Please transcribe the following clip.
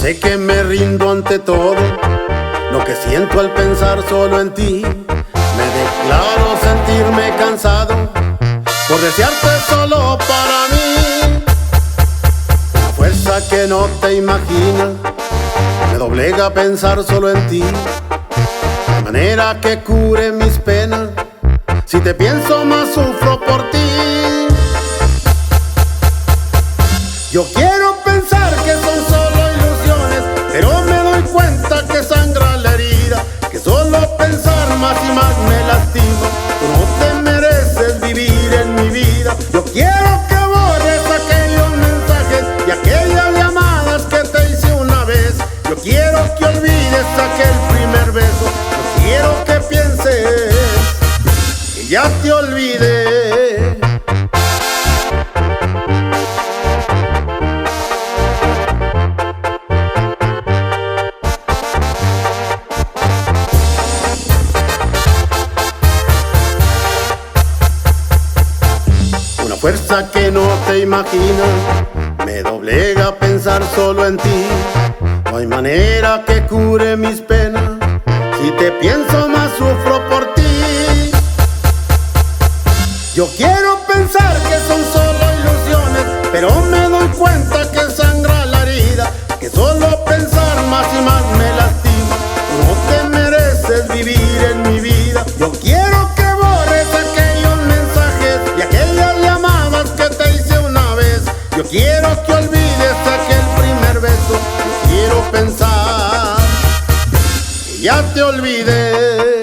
sé que me rindo ante todo, lo que siento al pensar solo en ti. Me declaro sentirme cansado por desearte solo para mí. Una fuerza que no te imaginas me doblega pensar solo en ti, de manera que cure mis penas. Si te pienso más sufro por ti. Yo quiero pensar que son solo ilusiones, pero me doy cuenta que sangra la herida, que solo pensar más y más me lastima. Tú no te mereces vivir en mi vida. Yo quiero que borres aquellos mensajes y aquellas llamadas que te hice una vez. Yo quiero que olvides aquel primer beso. Yo quiero que pienses que ya te olvidé. Una fuerza que no te imaginas me doblega a pensar solo en ti. No hay manera que cure mis penas. Si te pienso más sufro por ti. Yo quiero pensar que son solo ilusiones, pero me doy cuenta que sangra la herida, que solo pensar más y más me lastima. Tú no te mereces vivir en mi vida. Yo quiero que borres aquellos mensajes y aquellas llamadas que te hice una vez. Yo quiero que olvides aquel primer beso. Yo quiero pensar que ya te olvidé.